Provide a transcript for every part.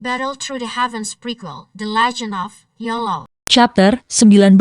Battle Through the Heavens Prequel, The Legend of YOLO. Chapter 19,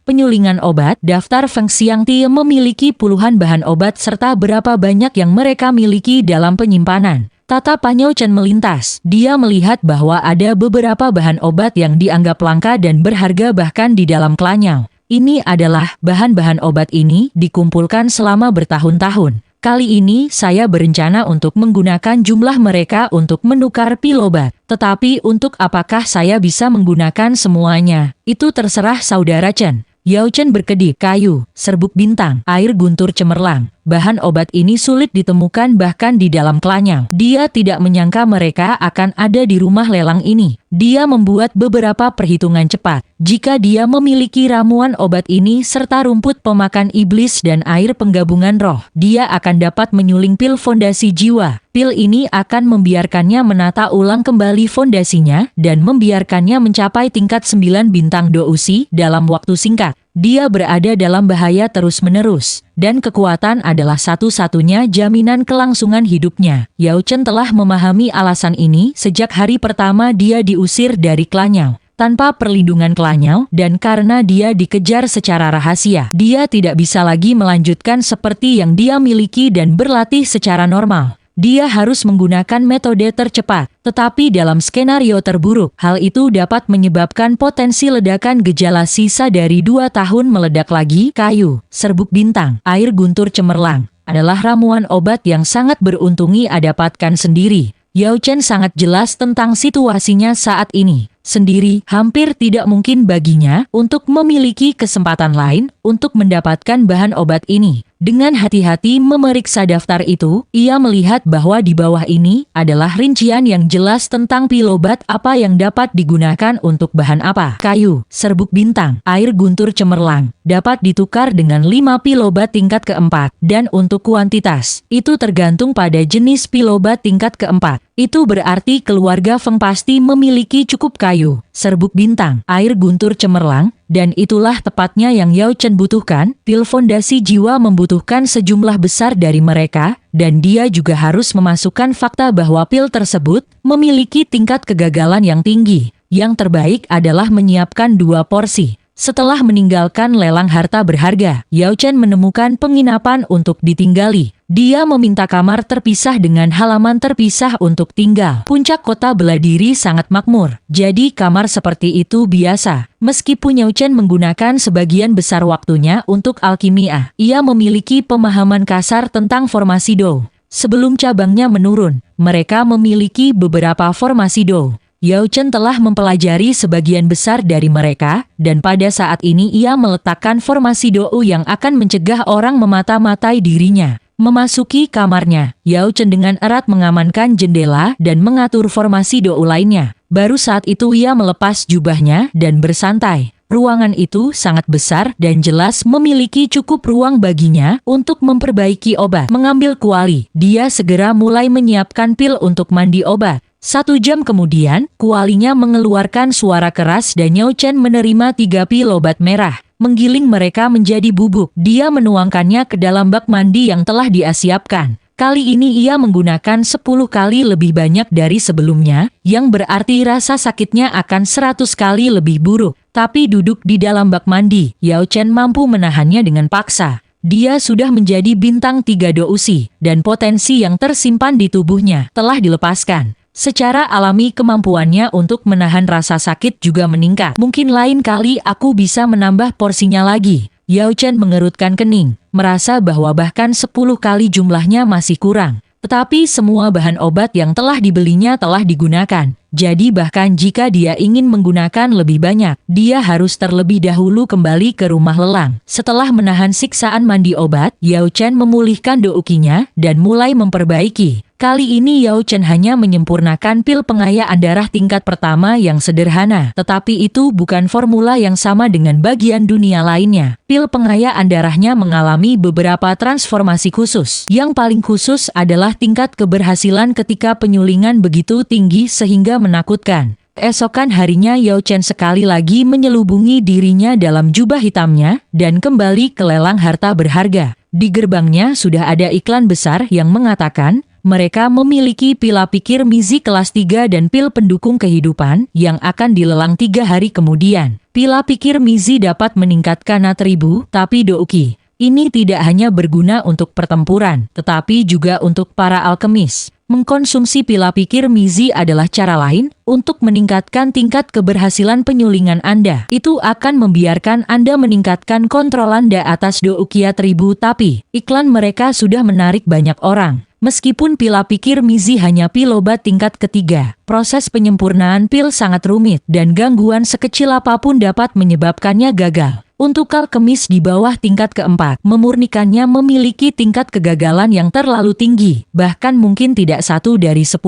Penyulingan Obat. Daftar Feng Xiangti memiliki puluhan bahan obat serta berapa banyak yang mereka miliki dalam penyimpanan. Tata Panyo Chen melintas. Dia melihat bahwa ada beberapa bahan obat yang dianggap langka dan berharga bahkan di dalam klanyau. Ini adalah bahan-bahan obat ini dikumpulkan selama bertahun-tahun. Kali ini saya berencana untuk menggunakan jumlah mereka untuk menukar pil obat. Tetapi untuk apakah saya bisa menggunakan semuanya? Itu terserah Saudara Chen. Yao Chen berkedip. Kayu, serbuk bintang, air guntur cemerlang. Bahan obat ini sulit ditemukan bahkan di dalam klanyau. Dia tidak menyangka mereka akan ada di rumah lelang ini. Dia membuat beberapa perhitungan cepat. Jika dia memiliki ramuan obat ini serta rumput pemakan iblis dan air penggabungan roh, dia akan dapat menyuling pil fondasi jiwa. Pil ini akan membiarkannya menata ulang kembali fondasinya dan membiarkannya mencapai tingkat 9 bintang dousi dalam waktu singkat. Dia berada dalam bahaya terus-menerus, dan kekuatan adalah satu-satunya jaminan kelangsungan hidupnya. Yao Chen telah memahami alasan ini sejak hari pertama dia diusir dari klanyau. Tanpa perlindungan klanyau dan karena dia dikejar secara rahasia, dia tidak bisa lagi melanjutkan seperti yang dia miliki dan berlatih secara normal. Dia harus menggunakan metode tercepat, tetapi dalam skenario terburuk, hal itu dapat menyebabkan potensi ledakan gejala sisa dari 2 tahun meledak lagi. Kayu, serbuk bintang, air guntur cemerlang, adalah ramuan obat yang sangat beruntungi dapatkan sendiri. Yao Chen sangat jelas tentang situasinya saat ini. Sendiri, hampir tidak mungkin baginya untuk memiliki kesempatan lain untuk mendapatkan bahan obat ini. Dengan hati-hati memeriksa daftar itu, ia melihat bahwa di bawah ini adalah rincian yang jelas tentang pil obat apa yang dapat digunakan untuk bahan apa. Kayu, serbuk bintang, air guntur cemerlang, dapat ditukar dengan 5 pil obat tingkat keempat. Dan untuk kuantitas, itu tergantung pada jenis pil obat tingkat keempat. Itu berarti keluarga Feng pasti memiliki cukup kayu, serbuk bintang, air guntur cemerlang, dan itulah tepatnya yang Yao Chen butuhkan. Pil fondasi jiwa membutuhkan sejumlah besar dari mereka, dan dia juga harus memasukkan fakta bahwa pil tersebut memiliki tingkat kegagalan yang tinggi. Yang terbaik adalah menyiapkan 2 porsi. Setelah meninggalkan lelang harta berharga, Yao Chen menemukan penginapan untuk ditinggali. Dia meminta kamar terpisah dengan halaman terpisah untuk tinggal. Puncak kota Beladiri sangat makmur, jadi kamar seperti itu biasa. Meskipun Yao Chen menggunakan sebagian besar waktunya untuk alkimia, ia memiliki pemahaman kasar tentang formasi Dou. Sebelum cabangnya menurun, mereka memiliki beberapa formasi Dou. Yao Chen telah mempelajari sebagian besar dari mereka, dan pada saat ini ia meletakkan formasi Dou yang akan mencegah orang memata-matai dirinya. Memasuki kamarnya, Yao Chen dengan erat mengamankan jendela dan mengatur formasi Dou lainnya. Baru saat itu ia melepas jubahnya dan bersantai. Ruangan itu sangat besar dan jelas memiliki cukup ruang baginya untuk memperbaiki obat. Mengambil kuali, dia segera mulai menyiapkan pil untuk mandi obat. 1 jam kemudian, kualinya mengeluarkan suara keras dan Yao Chen menerima 3 pil obat merah. Menggiling mereka menjadi bubuk. Dia menuangkannya ke dalam bak mandi yang telah dia siapkan. Kali ini ia menggunakan 10 kali lebih banyak dari sebelumnya, yang berarti rasa sakitnya akan 100 kali lebih buruk. Tapi duduk di dalam bak mandi, Yao Chen mampu menahannya dengan paksa. Dia sudah menjadi bintang 3 dousi, dan potensi yang tersimpan di tubuhnya telah dilepaskan. Secara alami kemampuannya untuk menahan rasa sakit juga meningkat. Mungkin lain kali aku bisa menambah porsinya lagi. Yao Chen mengerutkan kening, merasa bahwa bahkan 10 kali jumlahnya masih kurang. Tetapi semua bahan obat yang telah dibelinya telah digunakan. Jadi bahkan jika dia ingin menggunakan lebih banyak, dia harus terlebih dahulu kembali ke rumah lelang. Setelah menahan siksaan mandi obat, Yao Chen memulihkan doukinya dan mulai memperbaiki. Kali ini Yao Chen hanya menyempurnakan pil pengayaan darah tingkat pertama yang sederhana. Tetapi itu bukan formula yang sama dengan bagian dunia lainnya. Pil pengayaan darahnya mengalami beberapa transformasi khusus. Yang paling khusus adalah tingkat keberhasilan ketika penyulingan begitu tinggi sehingga menakutkan. Esokan harinya Yao Chen sekali lagi menyelubungi dirinya dalam jubah hitamnya dan kembali ke lelang harta berharga. Di gerbangnya sudah ada iklan besar yang mengatakan, Mereka memiliki pila pikir Mizi kelas 3 dan pil pendukung kehidupan yang akan dilelang 3 hari kemudian. Pila pikir Mizi dapat meningkatkan atribu, tapi Douki ini tidak hanya berguna untuk pertempuran, tetapi juga untuk para alkemis. Mengkonsumsi pila pikir Mizi adalah cara lain untuk meningkatkan tingkat keberhasilan penyulingan Anda. Itu akan membiarkan Anda meningkatkan kontrol Anda atas Douki atribu, tapi iklan mereka sudah menarik banyak orang. Meskipun pila pikir Mizi hanya pil obat tingkat ketiga, proses penyempurnaan pil sangat rumit dan gangguan sekecil apapun dapat menyebabkannya gagal. Untuk alkemis di bawah tingkat keempat, memurnikannya memiliki tingkat kegagalan yang terlalu tinggi, bahkan mungkin tidak 1 dari 10.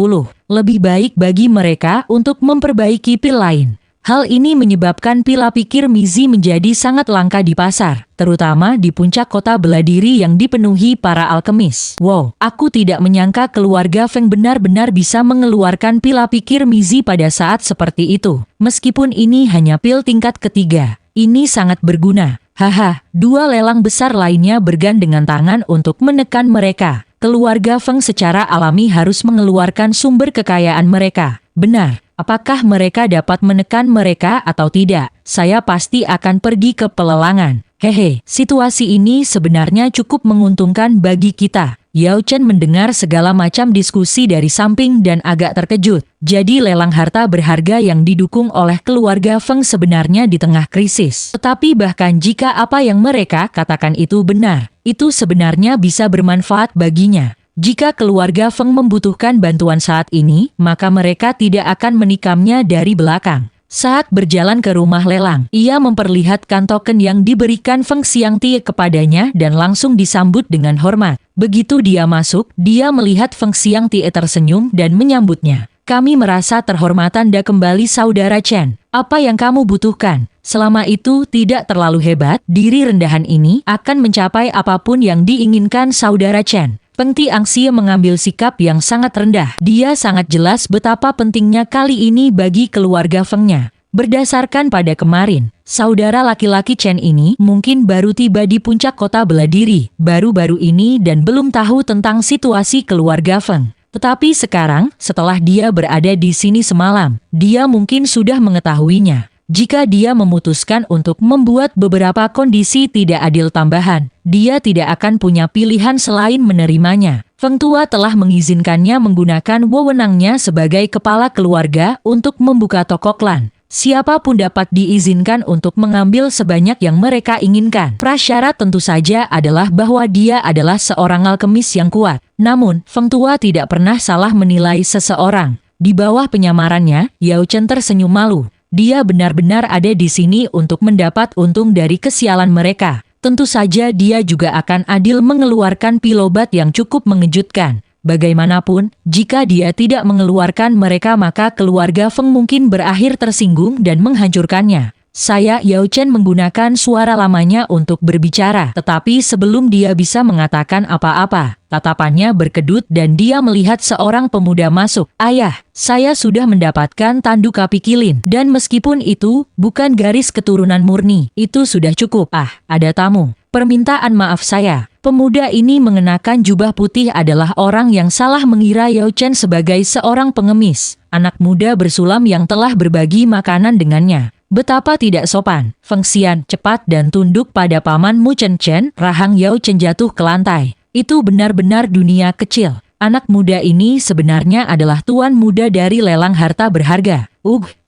Lebih baik bagi mereka untuk memperbaiki pil lain. Hal ini menyebabkan pila pikir Mizi menjadi sangat langka di pasar, terutama di puncak kota bela diri yang dipenuhi para alkemis. Wow, aku tidak menyangka keluarga Feng benar-benar bisa mengeluarkan pila pikir Mizi pada saat seperti itu. Meskipun ini hanya pil tingkat ketiga, ini sangat berguna. Haha, 2 lelang besar lainnya bergandengan tangan untuk menekan mereka. Keluarga Feng secara alami harus mengeluarkan sumber kekayaan mereka. Benar. Apakah mereka dapat menekan mereka atau tidak? Saya pasti akan pergi ke pelelangan. Hehe, situasi ini sebenarnya cukup menguntungkan bagi kita. Yao Chen mendengar segala macam diskusi dari samping dan agak terkejut. Jadi lelang harta berharga yang didukung oleh keluarga Feng sebenarnya di tengah krisis. Tetapi bahkan jika apa yang mereka katakan itu benar, itu sebenarnya bisa bermanfaat baginya. Jika keluarga Feng membutuhkan bantuan saat ini, maka mereka tidak akan menikamnya dari belakang. Saat berjalan ke rumah lelang, ia memperlihatkan token yang diberikan Feng Xiangti kepadanya dan langsung disambut dengan hormat. Begitu dia masuk, dia melihat Feng Xiangti tersenyum dan menyambutnya. Kami merasa terhormat Anda kembali Saudara Chen. Apa yang kamu butuhkan? Selama itu tidak terlalu hebat, diri rendahan ini akan mencapai apapun yang diinginkan Saudara Chen. Peng Tiangxie mengambil sikap yang sangat rendah. Dia sangat jelas betapa pentingnya kali ini bagi keluarga Fengnya. Berdasarkan pada kemarin, saudara laki-laki Chen ini mungkin baru tiba di puncak kota bela diri baru-baru ini dan belum tahu tentang situasi keluarga Feng. Tetapi sekarang, setelah dia berada di sini semalam, dia mungkin sudah mengetahuinya. Jika dia memutuskan untuk membuat beberapa kondisi tidak adil tambahan, dia tidak akan punya pilihan selain menerimanya. Feng Tua telah mengizinkannya menggunakan wewenangnya sebagai kepala keluarga untuk membuka toko klan. Siapapun dapat diizinkan untuk mengambil sebanyak yang mereka inginkan. Prasyarat tentu saja adalah bahwa dia adalah seorang alkemis yang kuat. Namun, Feng Tua tidak pernah salah menilai seseorang. Di bawah penyamarannya, Yao Chen tersenyum malu. Dia benar-benar ada di sini untuk mendapat untung dari kesialan mereka. Tentu saja dia juga akan adil mengeluarkan pil obat yang cukup mengejutkan. Bagaimanapun, jika dia tidak mengeluarkan mereka maka keluarga Feng mungkin berakhir tersinggung dan menghancurkannya. Saya Yao Chen menggunakan suara lamanya untuk berbicara, tetapi sebelum dia bisa mengatakan apa-apa, tatapannya berkedut dan dia melihat seorang pemuda masuk. Ayah, saya sudah mendapatkan tanduk api kilin, dan meskipun itu bukan garis keturunan murni, itu sudah cukup. Ah, ada tamu. Permintaan maaf saya. Pemuda ini mengenakan jubah putih adalah orang yang salah mengira Yao Chen sebagai seorang pengemis, anak muda bersulam yang telah berbagi makanan dengannya. Betapa tidak sopan. Feng Xian cepat dan tunduk pada paman Mu Chen Chen. Rahang Yao Chen jatuh ke lantai. Itu benar-benar dunia kecil. Anak muda ini sebenarnya adalah tuan muda dari lelang harta berharga.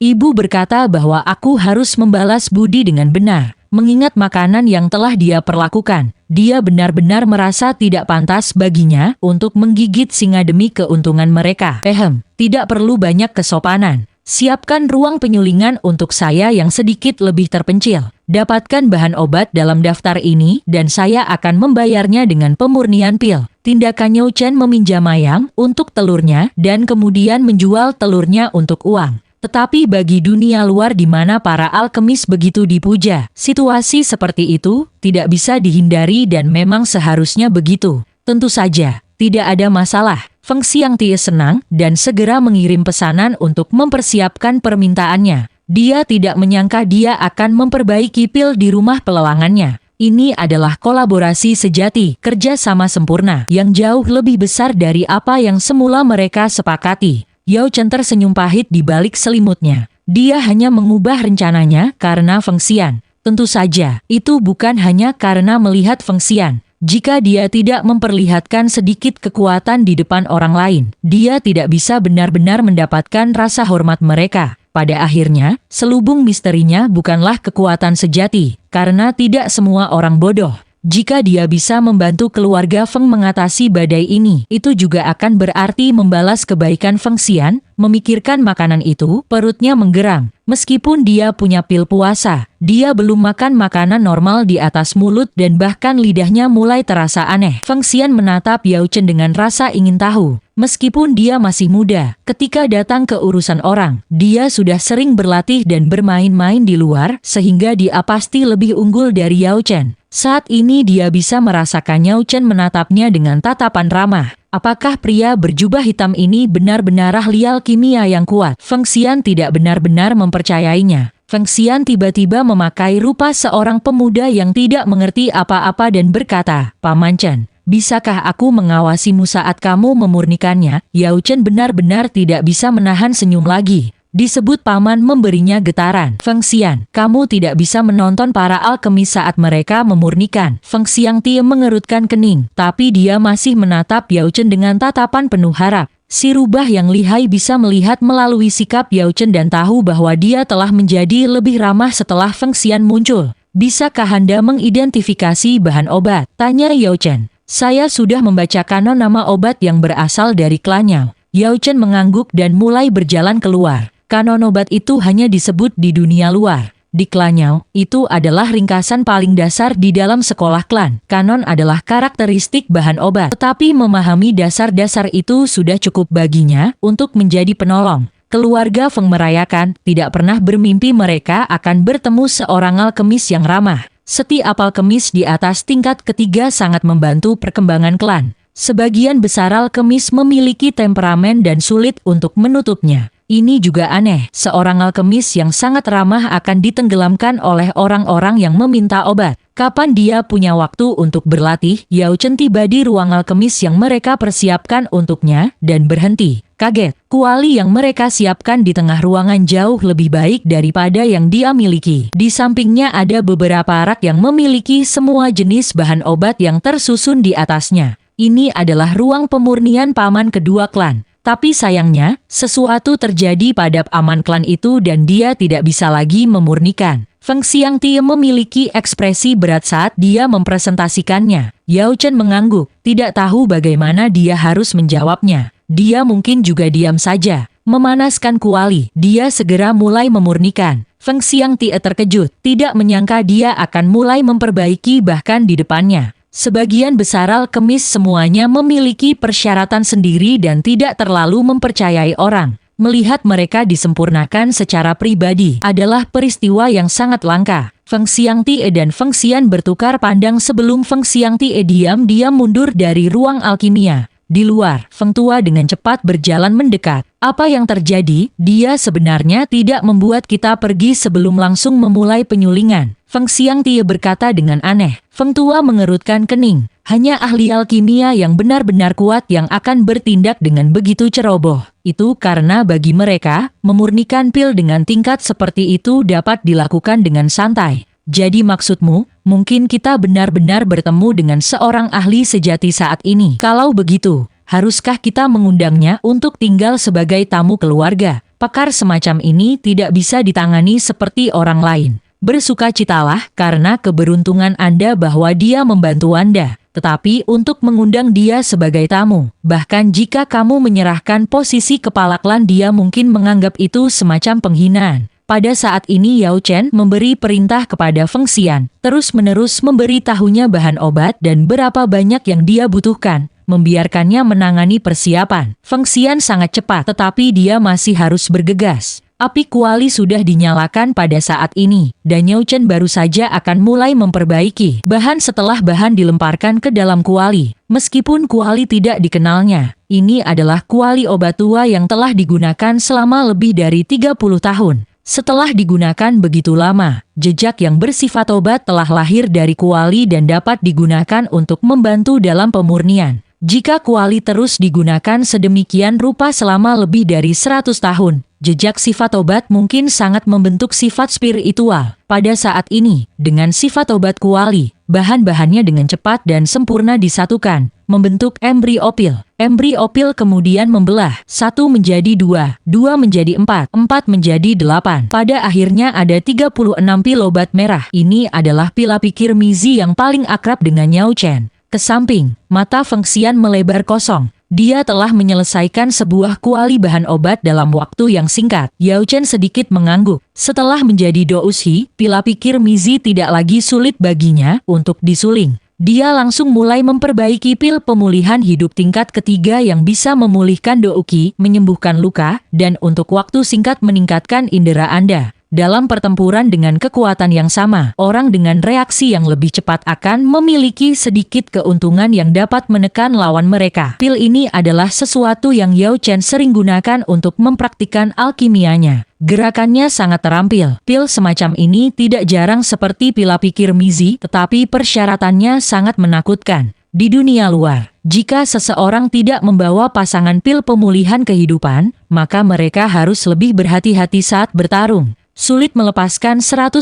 Ibu berkata bahwa aku harus membalas budi dengan benar. Mengingat makanan yang telah dia perlakukan, dia benar-benar merasa tidak pantas baginya untuk menggigit singa demi keuntungan mereka. Tidak perlu banyak kesopanan. Siapkan ruang penyulingan untuk saya yang sedikit lebih terpencil. Dapatkan bahan obat dalam daftar ini dan saya akan membayarnya dengan pemurnian pil. Tindakan Yao Chen meminjam ayam untuk telurnya dan kemudian menjual telurnya untuk uang. Tetapi bagi dunia luar di mana para alkemis begitu dipuja, situasi seperti itu tidak bisa dihindari dan memang seharusnya begitu. Tentu saja, tidak ada masalah. Feng Xiangti senang dan segera mengirim pesanan untuk mempersiapkan permintaannya. Dia tidak menyangka dia akan memperbaiki pil di rumah pelelangannya. Ini adalah kolaborasi sejati, kerja sama sempurna, yang jauh lebih besar dari apa yang semula mereka sepakati. Yao Chen tersenyum pahit di balik selimutnya. Dia hanya mengubah rencananya karena Feng Xian. Tentu saja, itu bukan hanya karena melihat Feng Xian. Jika dia tidak memperlihatkan sedikit kekuatan di depan orang lain, dia tidak bisa benar-benar mendapatkan rasa hormat mereka. Pada akhirnya, selubung misterinya bukanlah kekuatan sejati, karena tidak semua orang bodoh. Jika dia bisa membantu keluarga Feng mengatasi badai ini, itu juga akan berarti membalas kebaikan Feng Xian. Memikirkan makanan itu, perutnya menggeram. Meskipun dia punya pil puasa, dia belum makan makanan normal di atas mulut dan bahkan lidahnya mulai terasa aneh. Feng Xian menatap Yao Chen dengan rasa ingin tahu. Meskipun dia masih muda, ketika datang ke urusan orang, dia sudah sering berlatih dan bermain-main di luar, sehingga dia pasti lebih unggul dari Yao Chen. Saat ini dia bisa merasakan Yao Chen menatapnya dengan tatapan ramah. Apakah pria berjubah hitam ini benar-benar ahli alkimia yang kuat? Feng Xian tidak benar-benar mempercayainya. Feng Xian tiba-tiba memakai rupa seorang pemuda yang tidak mengerti apa-apa dan berkata, "Paman Chen, bisakah aku mengawasimu saat kamu memurnikannya?" Yao Chen benar-benar tidak bisa menahan senyum lagi. Disebut paman memberinya getaran. Feng Xian, kamu tidak bisa menonton para alkemis saat mereka memurnikan. Feng Xiangti mengerutkan kening, tapi dia masih menatap Yao Chen dengan tatapan penuh harap. Si rubah yang lihai bisa melihat melalui sikap Yao Chen dan tahu bahwa dia telah menjadi lebih ramah setelah Feng Xian muncul. Bisakah Anda mengidentifikasi bahan obat? Tanya Yao Chen. Saya sudah membacakan nama obat yang berasal dari klannya. Yao Chen mengangguk dan mulai berjalan keluar. Kanon obat itu hanya disebut di dunia luar. Di klannya, itu adalah ringkasan paling dasar di dalam sekolah klan. Kanon adalah karakteristik bahan obat. Tetapi memahami dasar-dasar itu sudah cukup baginya untuk menjadi penolong. Keluarga Feng merayakan, tidak pernah bermimpi mereka akan bertemu seorang alkemis yang ramah. Setiap alkemis di atas tingkat ketiga sangat membantu perkembangan klan. Sebagian besar alkemis memiliki temperamen dan sulit untuk menutupnya. Ini juga aneh, seorang alkemis yang sangat ramah akan ditenggelamkan oleh orang-orang yang meminta obat. Kapan dia punya waktu untuk berlatih? Yao Chen tiba di ruang alkemis yang mereka persiapkan untuknya, dan berhenti. Kaget, kuali yang mereka siapkan di tengah ruangan jauh lebih baik daripada yang dia miliki. Di sampingnya ada beberapa rak yang memiliki semua jenis bahan obat yang tersusun di atasnya. Ini adalah ruang pemurnian paman kedua klan. Tapi sayangnya, sesuatu terjadi pada paman klan itu dan dia tidak bisa lagi memurnikan. Feng Xiangti memiliki ekspresi berat saat dia mempresentasikannya. Yao Chen mengangguk, tidak tahu bagaimana dia harus menjawabnya. Dia mungkin juga diam saja. Memanaskan kuali, dia segera mulai memurnikan. Feng Xiangti terkejut, tidak menyangka dia akan mulai memperbaiki bahkan di depannya. Sebagian besar alkemis semuanya memiliki persyaratan sendiri dan tidak terlalu mempercayai orang. Melihat mereka disempurnakan secara pribadi adalah peristiwa yang sangat langka. Feng Xiangti dan Feng Xian bertukar pandang sebelum Feng Xiangti diam-diam mundur dari ruang alkimia. Di luar, Feng Tua dengan cepat berjalan mendekat. Apa yang terjadi? Dia sebenarnya tidak membuat kita pergi sebelum langsung memulai penyulingan. Feng Xiangti berkata dengan aneh. Feng Tua mengerutkan kening. Hanya ahli alkimia yang benar-benar kuat yang akan bertindak dengan begitu ceroboh. Itu karena bagi mereka, memurnikan pil dengan tingkat seperti itu dapat dilakukan dengan santai. Jadi maksudmu, mungkin kita benar-benar bertemu dengan seorang ahli sejati saat ini. Kalau begitu, haruskah kita mengundangnya untuk tinggal sebagai tamu keluarga? Pakar semacam ini tidak bisa ditangani seperti orang lain. Bersukacitalah karena keberuntungan Anda bahwa dia membantu Anda. Tetapi untuk mengundang dia sebagai tamu, bahkan jika kamu menyerahkan posisi kepala klan dia mungkin menganggap itu semacam penghinaan. Pada saat ini Yao Chen memberi perintah kepada Feng Xian, terus-menerus memberitahunya bahan obat dan berapa banyak yang dia butuhkan, membiarkannya menangani persiapan. Feng Xian sangat cepat, tetapi dia masih harus bergegas. Api kuali sudah dinyalakan pada saat ini, dan Yao Chen baru saja akan mulai memperbaiki bahan setelah bahan dilemparkan ke dalam kuali. Meskipun kuali tidak dikenalnya, ini adalah kuali obat tua yang telah digunakan selama lebih dari 30 tahun. Setelah digunakan begitu lama, jejak yang bersifat obat telah lahir dari kuali dan dapat digunakan untuk membantu dalam pemurnian. Jika kuali terus digunakan sedemikian rupa selama lebih dari 100 tahun, jejak sifat obat mungkin sangat membentuk sifat spiritual. Pada saat ini, dengan sifat obat kuali, bahan-bahannya dengan cepat dan sempurna disatukan, membentuk embryopil. Embryopil kemudian membelah, 1 menjadi 2, 2 menjadi 4, 4 menjadi 8. Pada akhirnya ada 36 pil obat merah. Ini adalah pil pikir Mizi yang paling akrab dengan Yao Chen. Ke samping, mata Feng Xian melebar kosong. Dia telah menyelesaikan sebuah kuali bahan obat dalam waktu yang singkat. Yao Chen sedikit mengangguk. Setelah menjadi doushi, pila pikir Mizi tidak lagi sulit baginya untuk disuling. Dia langsung mulai memperbaiki pil pemulihan hidup tingkat ketiga yang bisa memulihkan douki, menyembuhkan luka, dan untuk waktu singkat meningkatkan indera Anda. Dalam pertempuran dengan kekuatan yang sama, orang dengan reaksi yang lebih cepat akan memiliki sedikit keuntungan yang dapat menekan lawan mereka. Pil ini adalah sesuatu yang Yao Chen sering gunakan untuk mempraktikkan alkimianya. Gerakannya sangat terampil. Pil semacam ini tidak jarang seperti pila pikir Mizi, tetapi persyaratannya sangat menakutkan. Di dunia luar, jika seseorang tidak membawa pasangan pil pemulihan kehidupan, maka mereka harus lebih berhati-hati saat bertarung. Sulit melepaskan 100%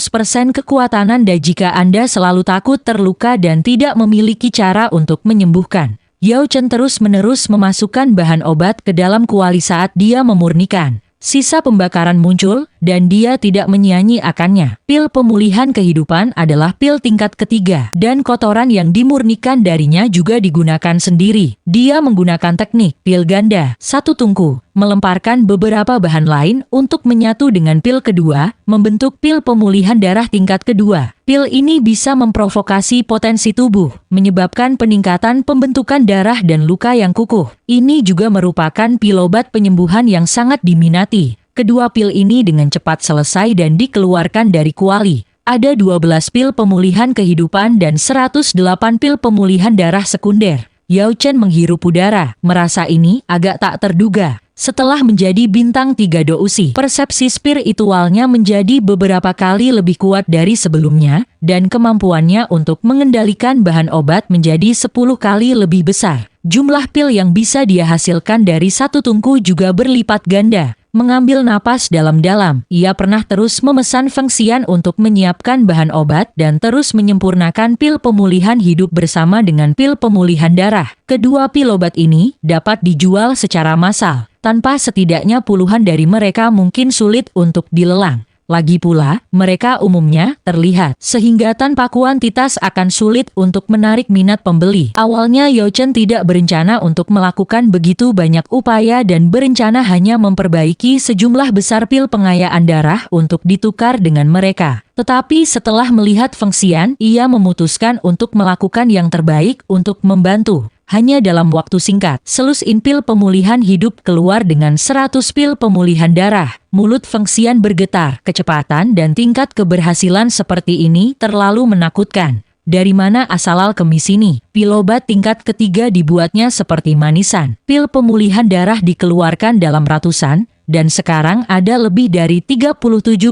kekuatan Anda jika Anda selalu takut terluka dan tidak memiliki cara untuk menyembuhkan. Yao Chen terus-menerus memasukkan bahan obat ke dalam kuali saat dia memurnikan. Sisa pembakaran muncul, dan dia tidak menyia-nyiakannya. Pil pemulihan kehidupan adalah pil tingkat ketiga, dan kotoran yang dimurnikan darinya juga digunakan sendiri. Dia menggunakan teknik pil ganda, satu tungku, melemparkan beberapa bahan lain untuk menyatu dengan pil kedua, membentuk pil pemulihan darah tingkat kedua. Pil ini bisa memprovokasi potensi tubuh, menyebabkan peningkatan pembentukan darah dan luka yang kukuh. Ini juga merupakan pil obat penyembuhan yang sangat diminati. Kedua pil ini dengan cepat selesai dan dikeluarkan dari kuali. Ada 12 pil pemulihan kehidupan dan 108 pil pemulihan darah sekunder. Yao Chen menghirup udara, merasa ini agak tak terduga. Setelah menjadi bintang 3 doushi, persepsi spiritualnya menjadi beberapa kali lebih kuat dari sebelumnya, dan kemampuannya untuk mengendalikan bahan obat menjadi 10 kali lebih besar. Jumlah pil yang bisa dia hasilkan dari satu tungku juga berlipat ganda. Mengambil napas dalam-dalam, ia pernah terus memesan Feng Xian untuk menyiapkan bahan obat dan terus menyempurnakan pil pemulihan hidup bersama dengan pil pemulihan darah. Kedua pil obat ini dapat dijual secara massal, tanpa setidaknya puluhan dari mereka mungkin sulit untuk dilelang. Lagi pula, mereka umumnya terlihat, sehingga tanpa kuantitas akan sulit untuk menarik minat pembeli. Awalnya Yao Chen tidak berencana untuk melakukan begitu banyak upaya dan berencana hanya memperbaiki sejumlah besar pil pengayaan darah untuk ditukar dengan mereka. Tetapi setelah melihat Feng Xian, ia memutuskan untuk melakukan yang terbaik untuk membantu. Hanya dalam waktu singkat, selusin pil pemulihan hidup keluar dengan 100 pil pemulihan darah. Mulut Feng Xian bergetar, kecepatan dan tingkat keberhasilan seperti ini terlalu menakutkan. Dari mana asal alkemis ini? Pil obat tingkat ketiga dibuatnya seperti manisan. Pil pemulihan darah dikeluarkan dalam ratusan, dan sekarang ada lebih dari 37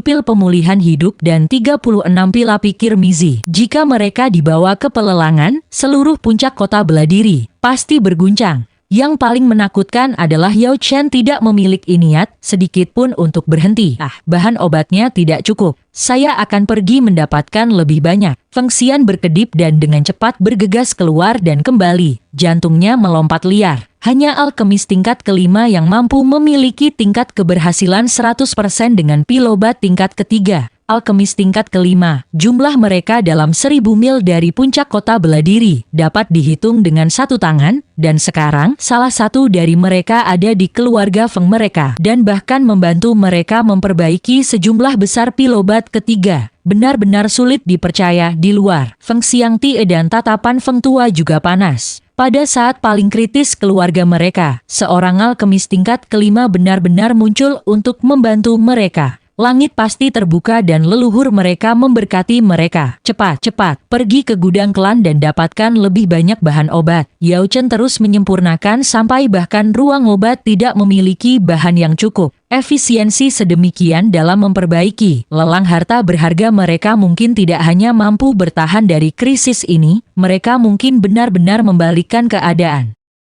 pil pemulihan hidup dan 36 pil pikir Mizi. Jika mereka dibawa ke pelelangan, seluruh puncak kota bela diri pasti berguncang. Yang paling menakutkan adalah Yao Chen tidak memiliki niat sedikit pun untuk berhenti. Bahan obatnya tidak cukup. Saya akan pergi mendapatkan lebih banyak. Feng Xian berkedip dan dengan cepat bergegas keluar dan kembali. Jantungnya melompat liar. Hanya alkemis tingkat kelima yang mampu memiliki tingkat keberhasilan 100% dengan pil obat tingkat ketiga. Alkemis tingkat kelima, jumlah mereka dalam 1000 mil dari puncak kota bela diri dapat dihitung dengan satu tangan, dan sekarang salah satu dari mereka ada di keluarga Feng mereka dan bahkan membantu mereka memperbaiki sejumlah besar pil obat ketiga. Benar-benar sulit dipercaya di luar. Feng Xiangtie dan tatapan Feng Tua juga panas. Pada saat paling kritis keluarga mereka, seorang alkemis tingkat kelima benar-benar muncul untuk membantu mereka. langit pasti terbuka dan leluhur mereka memberkati mereka. Cepat, cepat, pergi ke gudang klan dan dapatkan lebih banyak bahan obat. Yao Chen terus menyempurnakan sampai bahkan ruang obat tidak memiliki bahan yang cukup. Efisiensi sedemikian dalam memperbaiki lelang harta berharga mereka mungkin tidak hanya mampu bertahan dari krisis ini, mereka mungkin benar-benar membalikkan keadaan.